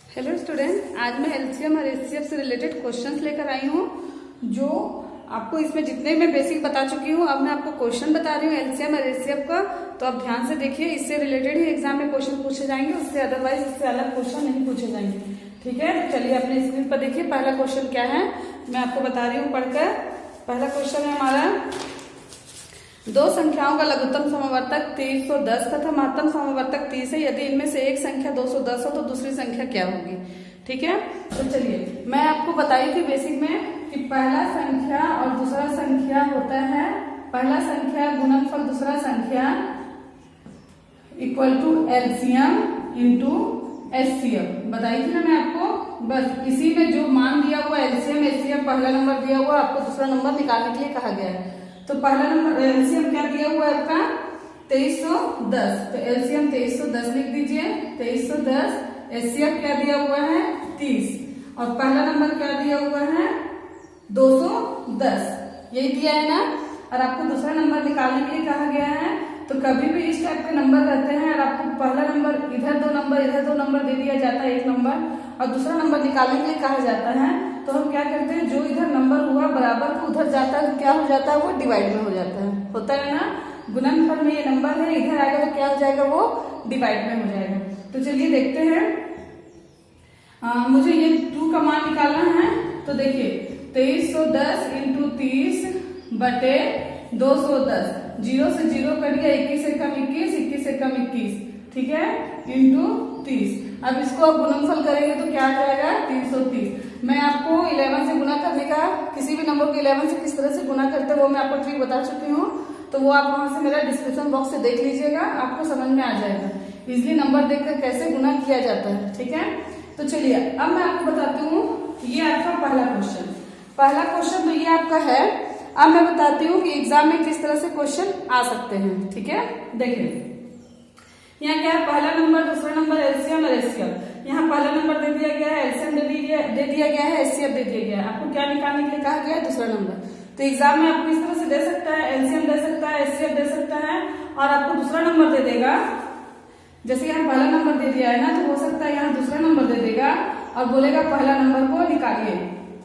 Hello student, आज मैं LCM और एचसीएफ से रिलेटेड क्वेश्चंस लेकर आई हूँ। जो आपको इसमें जितने मैं बेसिक बता चुकी हूँ, अब मैं आपको क्वेश्चन बता रही हूँ एलसीएम और एचसीएफ का। तो आप ध्यान से देखिए, इससे रिलेटेड ही एग्जाम में क्वेश्चन पूछे जाएंगे, उससे अदरवाइज इससे अलग क्वेश्चन नहीं पूछे जाएंगे। ठीक है, तो चलिए अपने स्क्रीन पर देखिए पहला क्वेश्चन क्या है, मैं आपको बता रही हूँ पढ़कर। पहला क्वेश्चन है हमारा, दो संख्याओं का लघुत्तम समवर्तक 310 तथा महत्तम समवर्तक 30 है। यदि इनमें से एक संख्या 210 हो तो दूसरी संख्या क्या होगी। ठीक है, तो चलिए मैं आपको बताई थी बेसिक में कि पहला संख्या और दूसरा संख्या होता है, पहला संख्या गुणनफल दूसरा संख्या equal to LCM into HCF बताई थी ना मैं आपको। बस इसी में जो मान दिया हुआ एलसीएम एचसीएफ पहला नंबर दिया हुआ, आपको दूसरा नंबर निकालने के लिए कहा गया है। तो पहला नंबर एलसीएम क्या दिया हुआ है आपका 2310, तो एलसीएम 2310 लिख दीजिए 2310। एचसीएफ क्या दिया हुआ है 30, और पहला नंबर क्या दिया हुआ है 210, यही दिया है ना। और आपको दूसरा नंबर निकालने के लिए कहा गया है। तो कभी भी इस टाइप के नंबर रहते हैं और आपको पहला नंबर इधर दो नंबर दे दिया जाता है, एक नंबर, और दूसरा नंबर निकालने के लिए कहा जाता है, तो हम क्या करते हैं, जो इधर नंबर हुआ बराबर को उधर जाता है, तो क्या हो जाता है, वो डिवाइड में हो जाता है, होता है ना। गुणनफल में ये नंबर है, इधर आएगा तो क्या हो जाएगा, वो डिवाइड में हो जाएगा। तो चलिए देखते हैं, मुझे ये 2 का मान निकालना है। तो देखिए 2310 इंटू 30 बटे 210, 0 से 0 कट गया, 21 से कम 21, 21 से कम 21, ठीक है, इंटू 30। अब इसको आप गुणनफल करेंगे तो क्या आ जाएगा 330। मैं आपको 11 से गुना करने का, किसी भी नंबर को 11 से किस तरह से गुना करते हैं वो मैं आपको ट्रिक बता चुकी हूँ। तो वो आप वहां से मेरा डिस्क्रिप्शन बॉक्स से देख लीजिएगा, आपको समझ में आ जाएगा इजिली नंबर देखकर कैसे गुना किया जाता है। ठीक है, तो चलिए अब मैं आपको बताती हूँ, ये आपका पहला क्वेश्चन तो ये आपका है। अब मैं बताती हूँ कि एग्जाम में किस तरह से क्वेश्चन आ सकते हैं। ठीक है, देखिए यहाँ क्या है, पहला नंबर दूसरा नंबर एलसीएम और एचसीएफ। यहाँ पहला नंबर दे दिया गया है, एलसीएम दे दिया गया है, एचसीएफ दे दिया गया है। आपको क्या निकालने के लिए कहा गया है, दूसरा नंबर। तो एग्जाम में आपको इस तरह से दे सकता है, एलसीएम दे सकता है, एचसीएफ दे सकता है, और आपको दूसरा नंबर दे देगा। जैसे यहाँ पहला नंबर दे दिया है ना, तो हो सकता है यहाँ दूसरा नंबर दे देगा और बोलेगा पहला नंबर को निकालिए।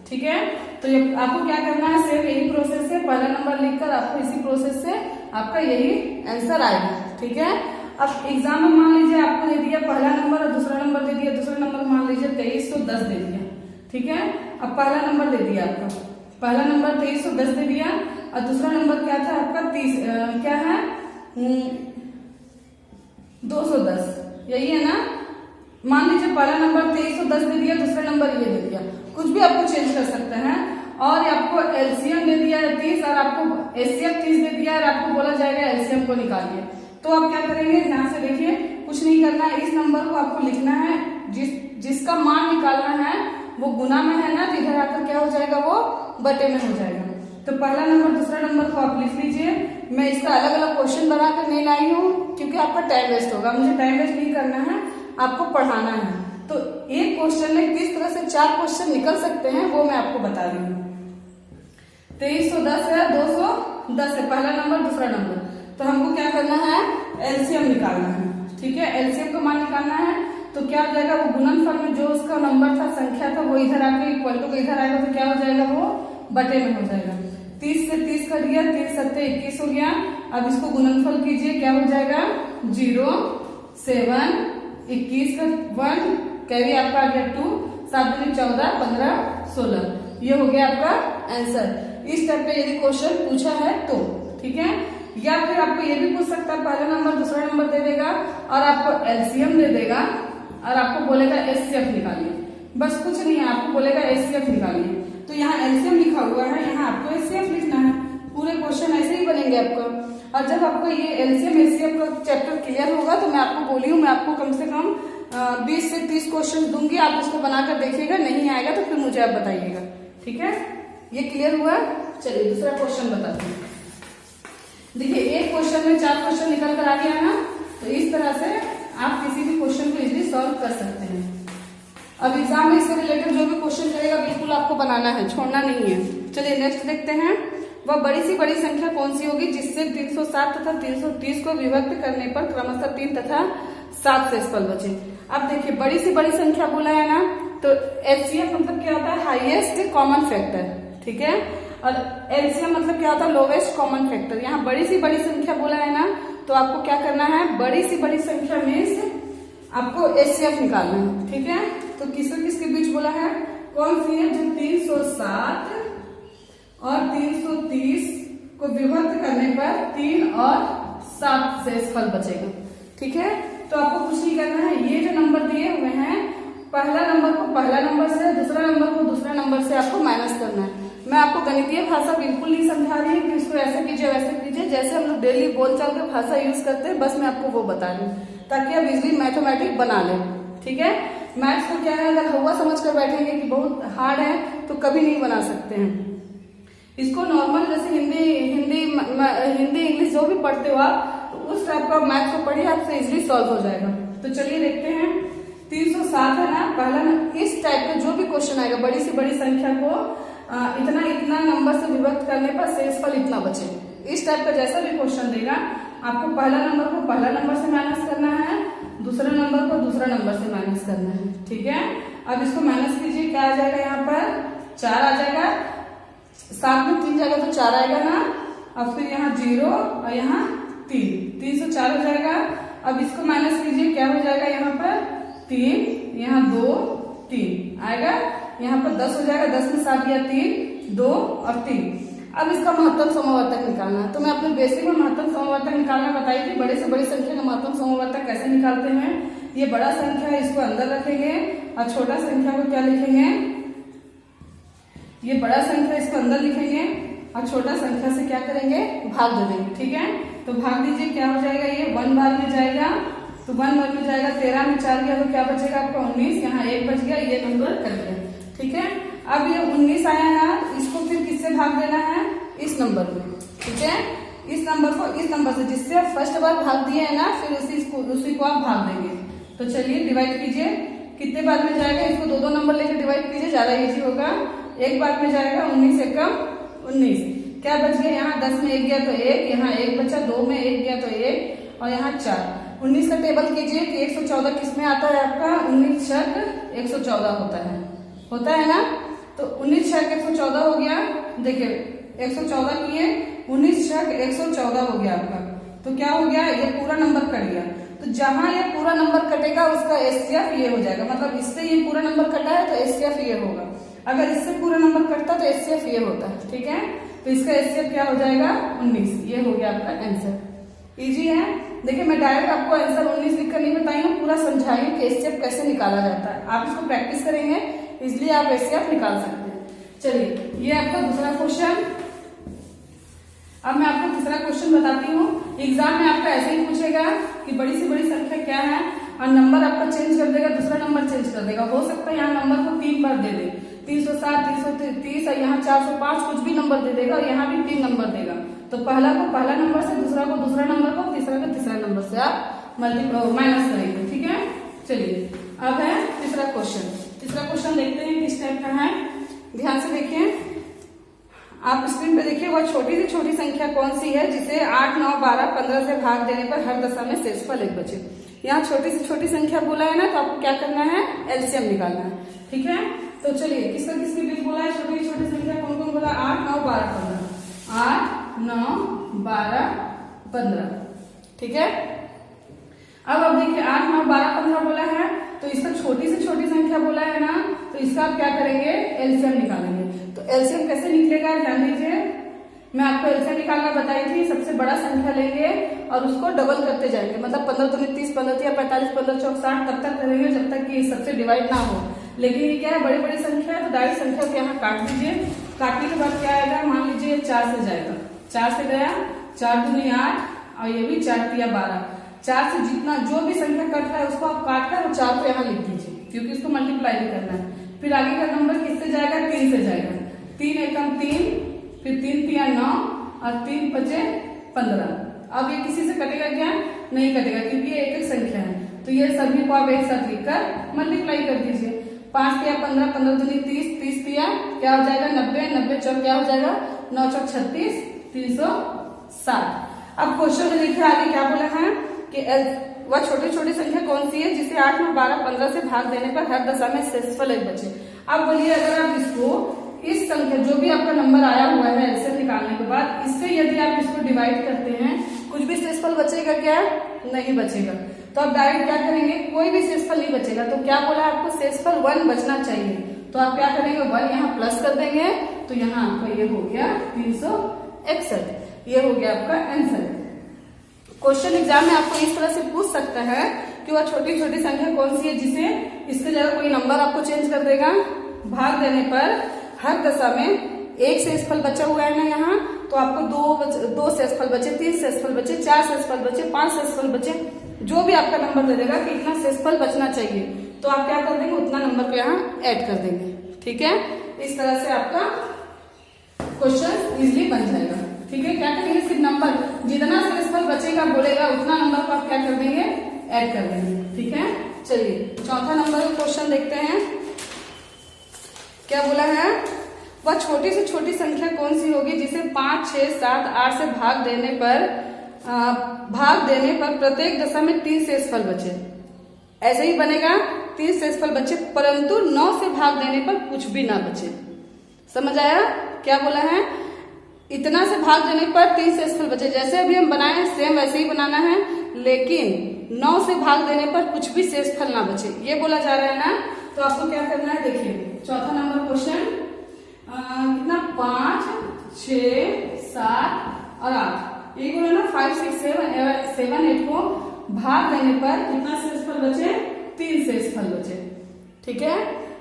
ठीक है, तो ये आपको क्या करना है, सेम यही प्रोसेस है, पहला नंबर लिखकर आपको इसी प्रोसेस से आपका यही आंसर आएगा। ठीक है, अब एग्जाम में मान लीजिए आपको दे दिया पहला नंबर और दूसरा नंबर दे दिया, दूसरा नंबर मान लीजिए 2310 दे दिया। ठीक है, अब पहला नंबर दे दिया आपका, पहला नंबर 2310 दे दिया, और दूसरा नंबर क्या था आपका 30 क्या है 210, यही है ना। मान लीजिए पहला नंबर 2310 दे दिया, दूसरा नंबर ये दे दिया, कुछ भी आपको चेंज कर सकते हैं। और आपको एलसीएम दे दिया 30 और आपको एचसीएफ 30 दे दिया और आपको बोला जाएगा एलसीएम को निकालिए। तो आप क्या करेंगे, ध्यान से देखिए, कुछ नहीं करना है, इस नंबर को आपको लिखना है, जिसका मान निकालना है वो गुना में है ना, तो इधर आकर क्या हो जाएगा, वो बटे में हो जाएगा। तो पहला नंबर दूसरा नंबर को आप लिख लीजिए। मैं इसका अलग अलग क्वेश्चन बनाकर नहीं लाई हूँ क्योंकि आपका टाइम वेस्ट होगा, मुझे टाइम वेस्ट नहीं करना है, आपको पढ़ाना है। तो एक क्वेश्चन में किस तरह से 4 क्वेश्चन निकल सकते हैं वो मैं आपको बता रही हूँ। 2310 है, 210 है, पहला नंबर दूसरा नंबर, तो हमको क्या करना है, एलसीएम निकालना है। ठीक है, एलसीएम का मान निकालना है, तो क्या हो जाएगा, वो गुणनफल में जो उसका नंबर था, संख्या था, वो इधर आके इक्वल टू इधर आएगा, तो क्या हो जाएगा, वो बटे में हो जाएगा। 30 से 30 कट गया, 30 7 21 हो गया। अब इसको गुणनफल कीजिए, क्या हो जाएगा 0 7 21 का 1 कैरी आपका आ गया 2 7 दूनी 14 15 16, ये हो गया आपका आंसर। इस टाइप का यदि क्वेश्चन पूछा है तो ठीक है, या फिर आपको ये भी पूछ सकता है, पहला नंबर दूसरा नंबर दे देगा और आपको एलसीएम दे देगा और आपको बोलेगा एचसीएफ निकालिए, बस कुछ नहीं है, आपको बोलेगा एचसीएफ निकालिए। तो यहाँ एलसीएम लिखा हुआ है, यहाँ आपको एचसीएफ लिखना है, पूरे क्वेश्चन ऐसे ही बनेंगे आपका। और जब आपको ये एलसीएम एचसीएफ का चैप्टर क्लियर होगा तो मैं आपको बोली हूँ, मैं आपको कम से कम 20 से 30 क्वेश्चन दूंगी, आप उसको बनाकर देखिएगा, नहीं आएगा तो फिर मुझे आप बताइएगा। ठीक है, ये क्लियर हुआ। चलिए दूसरा क्वेश्चन बताते हैं। देखिए एक क्वेश्चन में 4 क्वेश्चन निकल कर आ गया ना, तो इस तरह से आप किसी भी क्वेश्चन को इजीली सॉल्व कर सकते हैं। अब एग्जाम में इससे रिलेटेड जो भी क्वेश्चन करेगा बिल्कुल आपको बनाना है, छोड़ना नहीं है। चलिए नेक्स्ट देखते हैं, वह बड़ी से बड़ी संख्या कौन सी होगी जिससे 360 तथा 330 को विभक्त करने पर क्रमशः 3 तथा 7 शेषफल बचे। अब देखिए बड़ी से बड़ी संख्या बोला है ना, तो एचसीएफ मतलब क्या होता है, हाईएस्ट कॉमन फैक्टर, ठीक है। और एलसीएम मतलब क्या होता है, लोवेस्ट कॉमन फैक्टर। यहाँ बड़ी सी बड़ी संख्या बोला है ना, तो आपको क्या करना है, बड़ी सी बड़ी संख्या मीन्स आपको एचसीएफ निकालना है, ठीक है। तो किसके किसके बीच बोला है, कौन सी है, जो 307 और 330 को विभक्त करने पर 3 और 7 शेषफल बचेगा, ठीक है। तो आपको कुछ नहीं करना है, ये जो नंबर दिए हुए हैं, पहला नंबर को पहला नंबर से, दूसरा नंबर को दूसरा नंबर से आपको माइनस करना है। मैं आपको गणितीय भाषा बिल्कुल नहीं समझा रही हूँ कि इसको ऐसे कीजिए वैसे कीजिए, जैसे हम लोग डेली बोलचाल के भाषा यूज करते हैं, बस मैं आपको वो बता रही हूँ ताकि आप इजिली मैथमेटिक बना लें, ठीक है। मैथ्स को क्या है, अगर हुआ समझ कर बैठेंगे कि बहुत हार्ड है तो कभी नहीं बना सकते हैं। इसको नॉर्मल जैसे हिंदी इंग्लिश जो भी पढ़ते हो आप, तो उस टाइप का मैथ्स को पढ़िए, आपसे इजिली सॉल्व हो जाएगा। तो चलिए देखते हैं, 307 है ना, पहला इस टाइप का जो भी क्वेश्चन आएगा, बड़ी से बड़ी संख्या को इतना नंबर से विभक्त करने पर शेषफल इतना बचे, इस टाइप का जैसा भी क्वेश्चन देगा, आपको पहला नंबर को पहला नंबर से माइनस करना है, दूसरा नंबर को दूसरा नंबर से माइनस करना है, ठीक है। अब इसको माइनस कीजिए, क्या आ जाएगा, यहाँ पर 4 आ जाएगा, 7 में 3 जाएगा तो 4 आएगा ना, अब फिर यहाँ 0 और यहाँ 304 हो जाएगा। अब इसको माइनस कीजिए, क्या हो जाएगा, यहाँ पर 3, यहाँ 2 3 आएगा, यहाँ पर 10 हो जाएगा, 10 में 7 दिया 3 2 और 3। अब इसका महत्तम समवर्तक निकालना है। तो मैं अपने बेसिक में महत्तम समवर्तक निकालना बताई थी, बड़े से बड़ी संख्या का महत्तम समवर्तक कैसे निकालते हैं। ये बड़ा संख्या है, इसको अंदर रखेंगे और छोटा संख्या को क्या लिखेंगे, ये बड़ा संख्या इसको अंदर लिखेंगे और छोटा संख्या से क्या करेंगे, भाग दे देंगे, ठीक है। तो भाग दीजिए, क्या हो जाएगा, ये 1 बार में जाएगा, तो 1 बार में जाएगा, 13 में 4 गया तो क्या बचेगा आपका 19, यहाँ 1 बच गया, ये नंबर कर दिया, ठीक है। अब ये 19 आया ना, इसको फिर किससे भाग देना है, इस नंबर में, ठीक है। इस नंबर को इस नंबर से, जिससे आप फर्स्ट बार भाग दिए है ना, फिर उसी को आप भाग देंगे। तो चलिए डिवाइड कीजिए, कितने बार में जाएगा, इसको 2 नंबर लेकर डिवाइड कीजिए, ज्यादा इजी होगा। 1 बार में जाएगा, 19 से कम 19, क्या बच गया, यहाँ 10 में 1 गया तो 1, यहाँ 1 बचा, 2 में 1 गया तो 1 और यहाँ 4। 19 का टेबल कीजिए कि 114 किसमें आता है आपका, 19 छक 114 होता है ना। तो 19 छक 114 हो गया, देखिए 114 किए, 19 छक 114 हो गया आपका। तो क्या हो गया, ये पूरा नंबर कट गया। तो जहां ये पूरा नंबर कटेगा उसका एचसीएफ ये हो जाएगा, मतलब इससे ये पूरा नंबर कटा है तो एचसीएफ ये होगा, अगर इससे पूरा नंबर कटता तो एचसीएफ ये होता है, ठीक है। तो इसका एचसीएफ क्या हो जाएगा, 19, ये हो गया आपका आंसर। इजी है, देखिए मैं डायरेक्ट आपको आंसर 19 लिखकर नहीं बताई हूँ, पूरा समझाई कि एचसीएफ कैसे निकाला जाता है। आप इसको प्रैक्टिस करेंगे इसलिए आप एचसीएफ निकाल सकते हैं। चलिए ये आपका दूसरा क्वेश्चन। अब मैं आपको तीसरा क्वेश्चन बताती हूँ। एग्जाम में आपका ऐसे ही पूछेगा कि बड़ी से बड़ी संख्या क्या है, और नंबर आपका चेंज कर देगा, दूसरा नंबर चेंज कर देगा। हो सकता है यहाँ नंबर को 3 बार दे दे, 307 330 और यहाँ 405, कुछ भी नंबर दे देगा और यहाँ भी 3 नंबर देगा। तो पहला को पहला नंबर से, दूसरा को दूसरा नंबर को, तीसरा को तीसरा नंबर से आप माइनस करेंगे, ठीक है। चलिए अब है तीसरा क्वेश्चन। तीसरा क्वेश्चन देखते हैं किस टाइप का है, ध्यान से देखिए। आप स्क्रीन पे देखिए, वह छोटी से छोटी संख्या कौन सी है जिसे 8, 9, 12, 15 से भाग देने पर हर दशा में शेषफल 1 बचे। यहाँ छोटी से छोटी संख्या बोला है ना, तो आपको क्या करना है, एलसीएम निकालना है, ठीक है। तो चलिए किसका किसके बीच बोला है, छोटी छोटी संख्या कौन कौन बोला, 8, 9, 12, 15, 8, 9, 12, 15, ठीक है। अब देखिए 8, 9, 12, 15 बोला है, तो इसका छोटी से छोटी संख्या बोला है ना, तो इसका आप क्या करेंगे, एलसीएम निकालेंगे। तो एलसीएम कैसे निकलेगा, ध्यान दीजिए। मैं आपको एलसीएम निकालना बताई थी, सबसे बड़ा संख्या लेंगे और उसको डबल करते जाएंगे, मतलब 15 दूनी 30, 15 तिया 45, 15 चौक 60 तब तक करेंगे जब तक कि सबसे डिवाइड ना हो। लेकिन ये क्या है, बड़ी बड़ी संख्या है, तो डायरेक्ट संख्या को यहाँ काट दीजिए। काटने के बाद क्या आएगा, मान लीजिए 4 से जाएगा, 4 से गया, 4 दूनी 8 और ये भी 4 तिया 12। 4 से जितना जो भी संख्या कट रहा है उसको आप काट कर 4 को यहाँ लिख दीजिए, क्योंकि इसको मल्टीप्लाई भी करना है। फिर आगे का नंबर किससे जाएगा, 3 से जाएगा, 3 एकम 3, फिर 3 तिया 9 और 3 पचे 15। अब ये किसी से कटेगा क्या, नहीं कटेगा, क्योंकि ये एक एक संख्या है। तो ये सभी को आप एक साथ लिखकर मल्टीप्लाई कर दीजिए। 5 तिया 15, 15 दूनी 30, 30 तिया क्या हो जाएगा 90, 90 चौक क्या हो जाएगा 9 चौक 36, 360। अब क्वेश्चन में देखिए आगे क्या बोला है कि वह छोटी छोटी संख्या कौन सी है जिसे 8, 9, 12, 15 से भाग देने पर हर दशा में शेषफल एक बचे। अब बोलिए अगर आप इसको इस संख्या जो भी आपका नंबर आया हुआ है एलसीएम निकालने के बाद इससे यदि आप इसको डिवाइड करते हैं कुछ भी शेषफल बचेगा क्या? नहीं बचेगा। तो आप डायरेक्ट क्या करेंगे, कोई भी शेषफल नहीं बचेगा। तो क्या बोला आपको, शेषफल 1 बचना चाहिए। तो आप क्या करेंगे, 1 यहाँ प्लस कर देंगे तो यहाँ आपका ये हो गया 361। ये हो गया आपका आंसर। क्वेश्चन एग्जाम में आपको इस तरह से पूछ सकता है कि वह छोटी छोटी संख्या कौन सी है जिसे इसके जगह कोई नंबर आपको चेंज कर देगा। भाग देने पर हर दशा में एक शेषफल बचा हुआ है ना यहाँ, तो आपको दो शेषफल बचे, 3 शेषफल बचे, 4 शेषफल बचे, 5 शेषफल बचे, जो भी आपका नंबर दे देगा कि इतना शेषफल बचना चाहिए तो आप क्या कर देंगे, उतना नंबर को यहाँ ऐड कर देंगे। ठीक है, इस तरह से आपका क्वेश्चन इजिली बन जाएगा। ठीक है, क्या करेंगे, सिर्फ नंबर जितना शेषफल बचेगा बोलेगा उतना नंबर को आप क्या कर देंगे, ऐड कर देंगे। ठीक है, चलिए चौथा नंबर का क्वेश्चन देखते हैं। क्या बोला है, वह छोटी से छोटी संख्या कौन सी होगी जिसे 5, 6, 7, 8 से भाग देने पर प्रत्येक दशा में 3 शेषफल बचे। ऐसे ही बनेगा, 3 शेषफल बचे परंतु 9 से भाग देने पर कुछ भी ना बचे। समझ आया क्या बोला है, इतना से भाग देने पर 3 शेषफल बचे। जैसे अभी हम बनाए हैं सेम वैसे ही बनाना है, लेकिन 9 से भाग देने पर कुछ भी शेषफल ना बचे, ये बोला जा रहा है ना। तो आपको क्या करना है, देखिए चौथा नंबर क्वेश्चन कितना, 5, 6, 7 और 8, ये बोला ना 5, 6, 7, 8 को भाग देने पर कितना शेषफल बचे, 3 शेषफल बचे। ठीक है,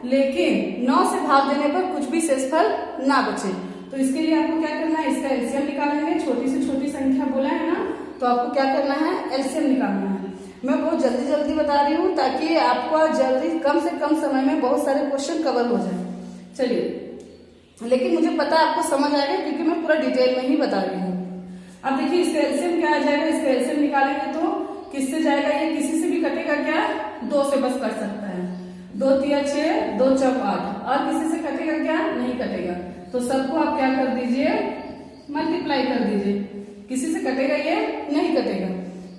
लेकिन 9 से भाग देने पर कुछ भी शेषफल ना बचे। तो इसके लिए आपको क्या करना है, इसका एलसीएम निकालेंगे। छोटी से छोटी संख्या बोला है ना, तो आपको क्या करना है, एलसीएम निकालना है। मैं बहुत जल्दी जल्दी बता रही हूँ ताकि आपको जल्दी कम से कम समय में बहुत सारे क्वेश्चन कवर हो जाए। चलिए, लेकिन मुझे पता है आपको समझ आएगा क्योंकि मैं पूरा डिटेल में ही बता रही हूँ। अब देखिए इसका एलसीएम क्या आ जाएगा, इसका एलसीएम निकालेंगे तो किससे जाएगा, ये किसी से भी कटेगा क्या, 2 से बस कट सकता है। 2 3 6, 2 4 8, और किसी से कटेगा क्या, नहीं कटेगा। तो सबको आप क्या कर दीजिए, मल्टीप्लाई कर दीजिए। किसी से कटेगा ये, नहीं कटेगा।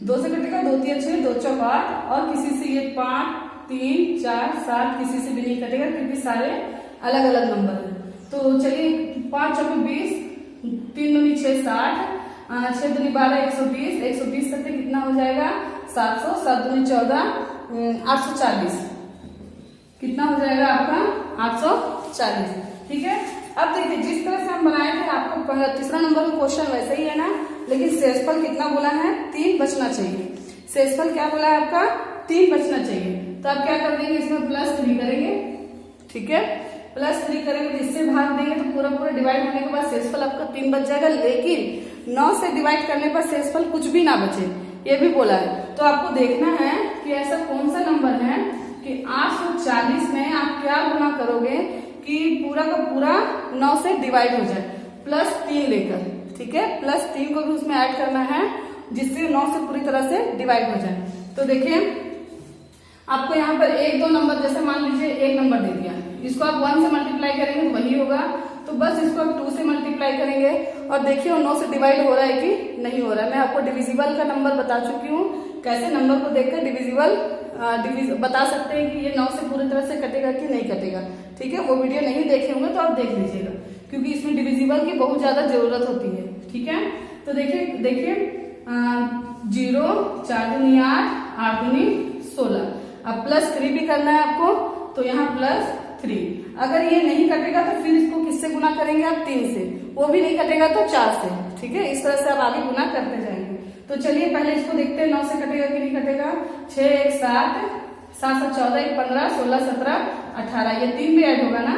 2 से कटेगा 2 3 6, 2 4 8, और किसी से ये 5 3 4 7 किसी से भी नहीं कटेगा क्योंकि सारे अलग अलग नंबर है। तो चलिए 5 4 20, 3 दूनी 6 60, 6 दूनी 12 120, 120 करते कितना हो जाएगा 700, 7 दूनी 14, 840, कितना हो जाएगा आपका 840। ठीक है, अब देखिए जिस तरह से हम बनाए थे आपको तीसरा नंबर का क्वेश्चन वैसे ही है ना, लेकिन शेषफल कितना बोला है, 3 बचना चाहिए। शेषफल क्या बोला है आपका, 3 बचना चाहिए। तो आप क्या कर देंगे, इसमें +3 करेंगे। ठीक है, +3 करेंगे तो इससे भाग देंगे तो पूरा पूरा डिवाइड होने के बाद शेषफल आपका 3 बच जाएगा। लेकिन 9 से डिवाइड करने पर शेषफल कुछ भी ना बचे, ये भी बोला है। तो आपको देखना है कि ऐसा कौन सा नंबर है कि 840 में आप क्या गुना करोगे कि पूरा का पूरा 9 से डिवाइड हो जाए, +3 लेकर। ठीक है, +3 को भी उसमें ऐड करना है जिससे 9 से पूरी तरह से डिवाइड हो जाए। तो देखिए आपको यहाँ पर 1 2 नंबर, जैसे मान लीजिए एक नंबर दे दिया, इसको आप 1 से मल्टीप्लाई करेंगे तो वही होगा। तो बस इसको आप 2 से मल्टीप्लाई करेंगे और देखिए 9 से डिवाइड हो रहा है कि नहीं हो रहा है। मैं आपको डिविजिबल का नंबर बता चुकी हूँ, कैसे नंबर को देखकर डिविजिबल बता सकते हैं कि ये 9 से पूरी तरह से कटेगा कि नहीं कटेगा। ठीक है, वो वीडियो नहीं देखे होंगे तो आप देख लीजिएगा क्योंकि इसमें डिविजिबल की बहुत ज्यादा जरूरत होती है। ठीक है, तो देखिए 0 4 दूनी 8, 8 दूनी 16। अब +3 भी करना है आपको, तो यहाँ +3। अगर ये नहीं कटेगा तो फिर इसको किससे गुना करेंगे आप, 3 से। वो भी नहीं कटेगा तो 4 से। ठीक है, इस तरह से आप आगे गुना करते जाएंगे। तो चलिए पहले इसको देखते हैं 9 से कटेगा कि नहीं कटेगा। 6 1 7, 7 7 14, 1 15, 16 17 18, ये 3 भी ऐड होगा ना।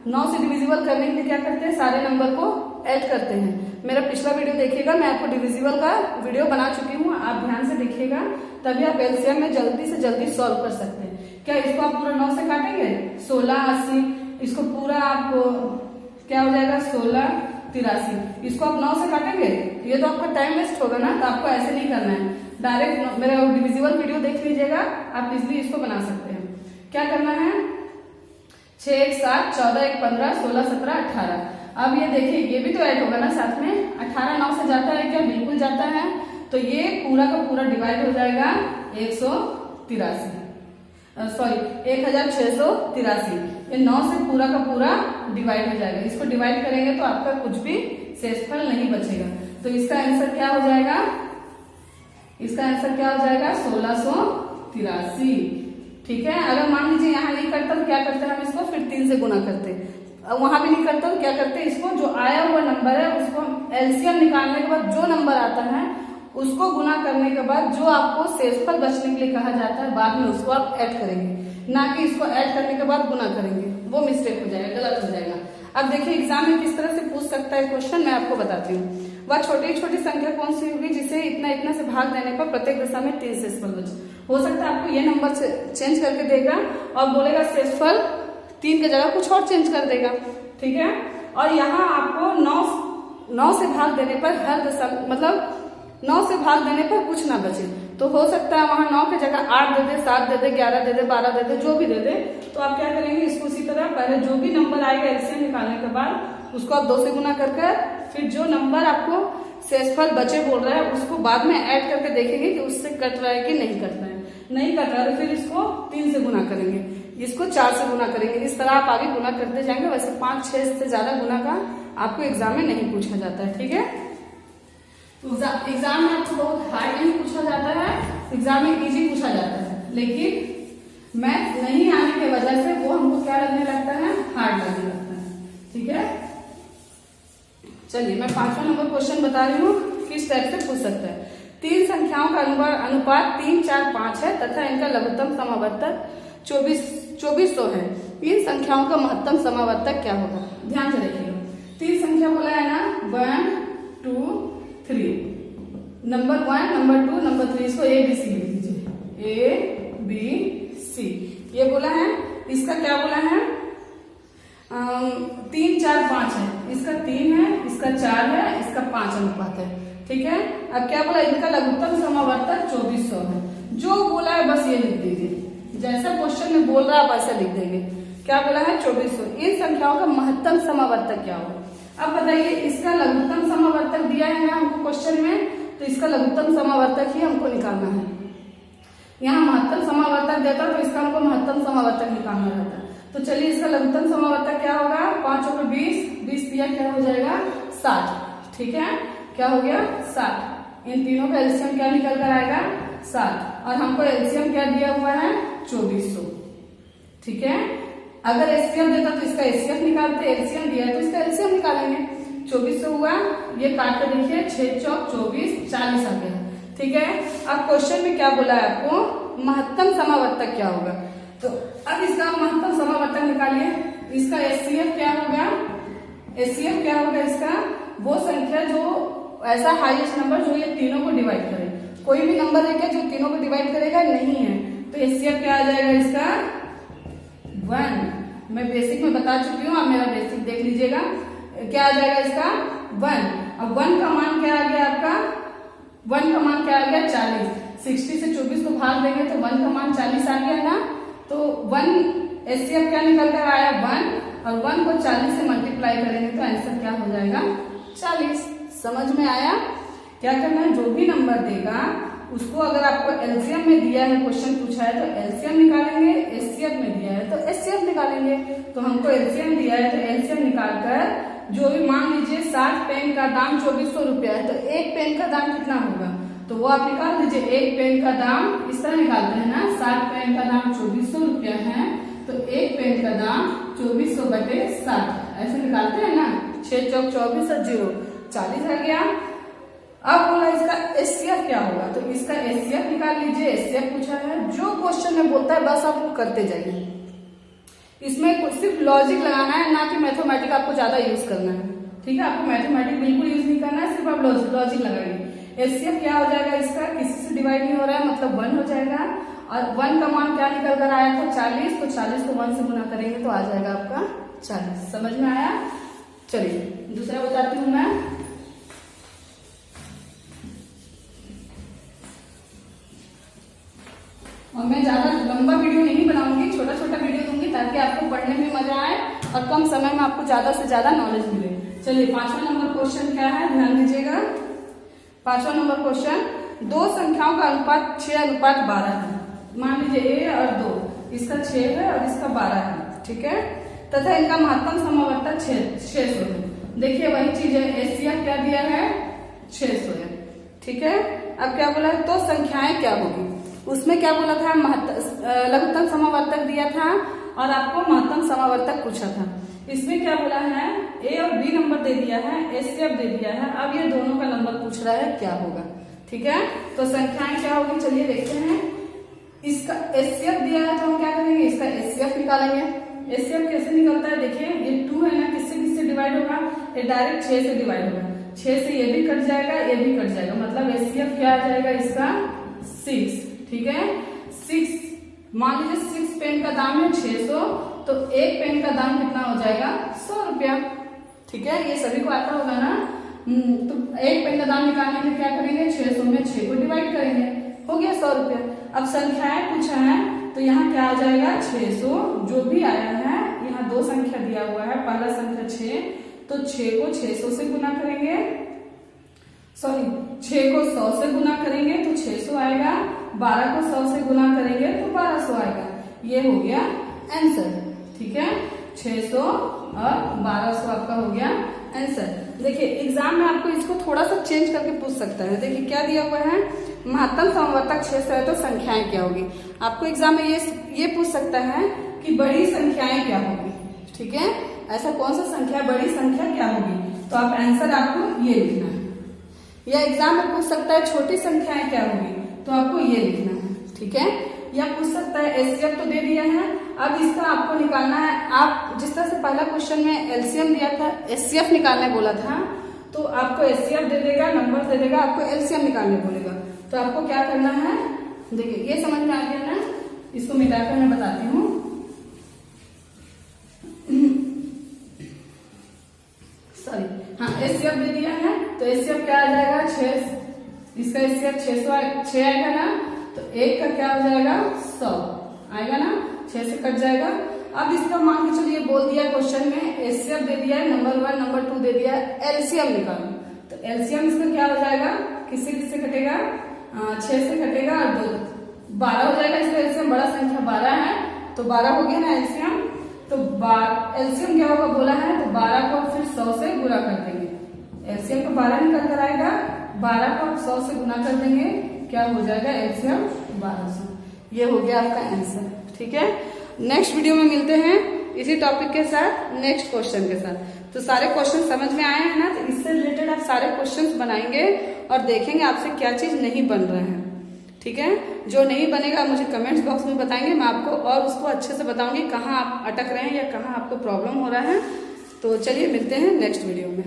9 से डिविजिबल करने के लिए क्या करते हैं, सारे नंबर को ऐड करते हैं। मेरा पिछला वीडियो देखिएगा, मैं आपको डिविजिबल का वीडियो बना चुकी हूँ, आप ध्यान से देखिएगा तभी आप एलसीएम में जल्दी से जल्दी सॉल्व कर सकते हैं। क्या इसको आप पूरा 9 से काटेंगे, 16 80, इसको पूरा आपको क्या हो जाएगा 16 83, इसको आप 9 से काटेंगे ये तो आपका टाइम वेस्ट होगा ना। तो आपको ऐसे नहीं करना है, डायरेक्ट मेरा डिविजिबल वीडियो देख लीजिएगा, आप इजिली इसको बना सकते हैं। क्या करना है, 6 1 7 14 1 15 16 17 18। अब ये देखिए ये भी तो ऐड होगा ना साथ में। 18 9 से जाता है क्या, बिल्कुल जाता है। तो ये पूरा का पूरा डिवाइड हो जाएगा सॉरी 1683। ये 9 से पूरा का पूरा डिवाइड हो जाएगा। इसको डिवाइड करेंगे तो आपका कुछ भी शेषफल नहीं बचेगा। तो इसका आंसर क्या हो जाएगा? इसका आंसर क्या हो जाएगा? 1683। ठीक है। अगर मान लीजिए यहाँ नहीं करता तो क्या करते हैं हम इसको फिर 3 से गुना करते हैं। अब वहां भी नहीं करता तो क्या करते हैं, इसको जो आया हुआ नंबर है उसको हम एलसीएम निकालने के बाद जो नंबर आता है उसको गुना करने के बाद जो आपको शेषफल बचने के लिए कहा जाता है बाद में उसको आप ऐड करेंगे, ना कि इसको ऐड करने के बाद गुना करेंगे। वो मिस्टेक हो जाएगा, गलत हो जाएगा। अब देखिए एग्जाम में किस तरह से पूछ सकता है क्वेश्चन, मैं आपको बताती हूँ। वह छोटी छोटी संख्या कौन सी होगी जिसे इतना इतना से भाग देने पर प्रत्येक दशा में 3 शेषफल बचे। हो सकता है आपको ये नंबर चेंज करके देगा और बोलेगा शेषफल 3 की जगह कुछ और चेंज कर देगा। ठीक है। और यहाँ आपको 9 से भाग देने पर हर दशा मतलब 9 से भाग देने पर कुछ ना बचे। तो हो सकता है वहां 9 की जगह 8 दे दे, 7 दे दे, 11 दे दे, 12 दे दे, जो भी दे दे। तो आप क्या करेंगे, इसको उसी तरह पहले जो भी नंबर आएगा एलसीएम निकालने के बाद उसको आप 2 से गुना कर फिर जो नंबर आपको शेषफल बचे बोल रहा है उसको बाद में ऐड करके देखेंगे कि उससे कट रहा है कि नहीं कट रहा है। नहीं कट रहा है तो फिर इसको 3 से गुना करेंगे, इसको 4 से गुना करेंगे। इस तरह आप आगे गुना करते जाएंगे। वैसे 5-6 से ज्यादा गुना का आपको एग्जाम में नहीं पूछा जाता है। ठीक है। एग्जाम में आपको बहुत हार्ड नहीं पूछा जाता है, एग्जाम में इजी पूछा जाता है, लेकिन मैथ नहीं आने की वजह से वो हमको क्या लगने लगता है, हार्ड लगने लगता है। ठीक है। चलिए मैं 5वां नंबर क्वेश्चन बता रही हूँ किस टाइप से पूछ सकता है। 3 संख्याओं का अनुपात 3, 4, 5 है तथा इनका लघुत्तम समावर्तक 2400 है। इन संख्याओं का महत्तम समावर्तक क्या होगा? ध्यान से देखिएगा। 3 संख्या बोला है ना, 1, 2, 3। नंबर 1, नंबर 2, नंबर 3, इसको ABC लिख दीजिए, ABC ये बोला है। इसका क्या बोला है, 3, 4, 5 है। इसका 3 है, इसका 4 है, इसका 5 अनुपात है। ठीक है। अब क्या बोला, इनका लघुत्तम समावर्तक 2400 है। जो बोला है बस ये लिख दीजिए, जैसा क्वेश्चन में बोल रहा है आप ऐसा लिख देंगे। क्या बोला है, 2400। इन संख्याओं का महत्तम समावर्तक क्या होगा? अब बताइए, इसका लघुत्तम समावर्तक दिया है ना हमको क्वेश्चन में, तो इसका लघुत्तम समावर्तक ही हमको निकालना है। यहाँ महत्तम समावर्तक देता तो इसका हमको महत्तम समावर्तक निकालना रहता। तो चलिए इसका लघुत्तम समावर्तक क्या होगा, 5 और 20 दिया, क्या हो जाएगा 60। ठीक है। क्या हो गया 60। इन तीनों का एलसीएम क्या निकल कर आएगा 60, और हमको एलसीएम क्या दिया हुआ है 2400। ठीक है। अगर एचसीएफ देता तो इसका एचसीएफ निकालते, एलसीएम दिया तो इसका एलसीएम निकालेंगे। 2400 हुआ, ये काट के देखिए 6 चौक 24, 40 आ गया। ठीक है। अब क्वेश्चन में क्या बोला है आपको, महत्तम समावर्तक क्या होगा। तो अब इसका महत्तम समावर्तक निकालिए। इसका एचसीएफ क्या होगा, एचसीएफ क्या होगा इसका, वो संख्या जो ऐसा हाईएस्ट नंबर जो ये तीनों को डिवाइड करे। कोई भी नंबर है क्या जो तीनों को डिवाइड करेगा, नहीं है। तो एचसीएफ क्या आ जाएगा इसका 1। मैं बेसिक में बता चुकी हूँ, आप मेरा बेसिक देख लीजिएगा। क्या आ जाएगा इसका 1। अब 1 का मान क्या आ गया आपका, 1 का मान क्या आ गया 40। 60 से 24 को भाग देंगे तो 1 का मान 40 आ गया ना। तो 1 एचसीएफ क्या निकल कर आया 1, और 1 को 40 से मल्टीप्लाई करेंगे तो आंसर क्या हो जाएगा 40। समझ में आया। क्या करना है, जो भी नंबर देगा उसको अगर आपको एलसीएम में दिया है, क्वेश्चन पूछा है तो एलसीएम निकालेंगे, एचसीएफ में दिया है तो एचसीएफ निकालेंगे। तो हमको एलसीएम दिया है तो एलसीएम निकालकर जो भी, मान लीजिए 60 पेन का दाम 2400 रुपया है, तो एक पेन का दाम कितना होगा, तो वो आप निकाल दीजिए। एक पेन का दाम इस तरह निकालते हैं ना, 60 पेन का दाम 2400 रुपया है, तो एक पेन का दाम 2400 बटे 60 ऐसे निकालते हैं ना। 6 चौक 24 और 0 40 आ गया। अब बोला इसका एचसीएफ क्या होगा, तो इसका एचसीएफ निकाल लीजिए। एचसीएफ पूछा है, जो क्वेश्चन में बोलता है बस आप वो करते जाइए। इसमें सिर्फ लॉजिक लगाना है, ना कि मैथमेटिक आपको ज्यादा यूज करना है। ठीक है। आपको मैथमेटिक बिल्कुल यूज नहीं करना है, सिर्फ आप लॉजिक लगाइए। एचसीएफ क्या हो जाएगा इसका, किसी से डिवाइड नहीं हो रहा है मतलब 1 हो जाएगा, और 1 का मान क्या निकल कर आया था 40, तो 40 को 1 से गुना करेंगे तो आ जाएगा आपका 40। समझ में आया। चलिए दूसरा बताती हूँ मैं। और मैं ज्यादा लंबा वीडियो नहीं बनाऊंगी, छोटा छोटा वीडियो दूंगी ताकि आपको पढ़ने में मजा आए और कम समय में आपको ज्यादा से ज्यादा नॉलेज मिले। चलिए 5वां नंबर क्वेश्चन क्या है, ध्यान दीजिएगा। 5वां नंबर क्वेश्चन, दो संख्याओं का अनुपात 6:12 है। मान लीजिए a और 2, इसका 6 है और इसका 12 है, ठीक है। तथा इनका महत्तम समावर्तक 600 है। देखिए वही चीज है, एचसीएफ क्या दिया है, 600 है, ठीक है। अब क्या बोला है, तो संख्याएं क्या होगी, उसमें क्या बोला था, लघुत्तम समावर्तक दिया था और आपको महत्तम समावर्तक पूछा था। इसमें क्या बोला है, ए और बी नंबर दे दिया है, एचसीएफ दे दिया है। अब ये दोनों का नंबर पूछ रहा है क्या होगा, ठीक है। तो संख्याएं क्या होगी, चलिए देखते हैं। इसका एचसीएफ दिया है तो हम क्या करेंगे, इसका एचसीएफ निकालेंगे। एचसीएफ कैसे निकलता है, देखिए ये 2 है ना, किससे किससे डिवाइड होगा, ये डायरेक्ट 6 से डिवाइड होगा। 6 से ये भी कट जाएगा, ये भी कट जाएगा, मतलब एचसीएफ क्या आ जाएगा इसका 6, ठीक है। 6, मान लीजिए 6 पेन का दाम है 600, तो एक पेन का दाम कितना हो जाएगा, 100 रुपया, ठीक है। ये सभी को आता होगा ना। तो एक पेन का दाम निकालने के लिए क्या करेंगे, 600 में 6 को डिवाइड करेंगे, हो गया 100 रुपया। अब संख्याएं पूछा है तो यहाँ क्या आ जाएगा, 600 जो भी आया है, यहाँ 2 संख्या दिया हुआ है, पहला संख्या 6, तो 6 को 600 से गुना करेंगे, सॉरी 6 को 100 से गुना करेंगे तो 600 आएगा, 12 को 100 से गुना करेंगे तो 1200 आएगा। ये हो गया आंसर, ठीक है। 600 और 1200 आपका हो गया आंसर। देखिए एग्जाम में आपको इसको थोड़ा सा चेंज करके पूछ सकता है। देखिए क्या दिया हुआ है, महत्तम समावर्तक 600 है तो संख्याएं क्या होगी। आपको एग्जाम में ये पूछ सकता है कि बड़ी संख्याएं क्या होगी, ठीक है। ऐसा कौन सा संख्या, बड़ी संख्या क्या होगी, तो आप आंसर आपको ये लिखना है। या एग्जाम में पूछ सकता है छोटी संख्याएं क्या होगी, तो आपको ये लिखना है, ठीक है। या पूछ सकता है एचसीएफ तो दे दिया है, अब इसका आपको निकालना है। आप जिस तरह से पहला क्वेश्चन में एलसीएम दिया था, एचसीएफ निकालने बोला था, तो आपको एचसीएफ दे देगा, नंबर दे देगा, आपको एलसीएम निकालने बोलेगा। तो आपको क्या करना है, देखिए ये समझ में आ गया ना, इसको मिटाकर मैं बताती हूँ। सॉरी, हाँ एचसीएफ दे दिया है, तो एचसीएफ क्या आ जाएगा, 6, इसका एचसीएफ 6 आएगा ना, तो एक का क्या हो जाएगा, 100 आएगा ना, 6 से कट जाएगा। अब इसका मान के चलिए बोल दिया क्वेश्चन में, एचसीएफ दे दिया है, नंबर 1 नंबर 2 दे दिया है, एलसीएम निकालो। तो एलसीएम इसका क्या हो जाएगा, किससे किससे कटेगा, 6 से कटेगा और 2 12 हो जाएगा। इसका एलसीएम बड़ा संख्या 12 है, तो 12 हो गया ना एलसीएम। तो एलसीएम क्या होगा बोला है, तो 12 को फिर 100 से गुणा कर देंगे। एलसीएम तो 12 निकल कर आएगा, 12 को 100 से गुना कर देंगे, क्या हो जाएगा एलसीएम 1200। ये हो गया आपका आंसर, ठीक है। नेक्स्ट वीडियो में मिलते हैं इसी टॉपिक के साथ, नेक्स्ट क्वेश्चन के साथ। तो सारे क्वेश्चन समझ में आए हैं ना, तो इससे रिलेटेड आप सारे क्वेश्चंस बनाएंगे और देखेंगे आपसे क्या चीज नहीं बन रहा है, ठीक है। जो नहीं बनेगा मुझे कमेंट्स बॉक्स में बताएंगे, मैं आपको और उसको अच्छे से बताऊंगी कहाँ आप अटक रहे हैं या कहाँ आपको प्रॉब्लम हो रहा है। तो चलिए मिलते हैं नेक्स्ट वीडियो में।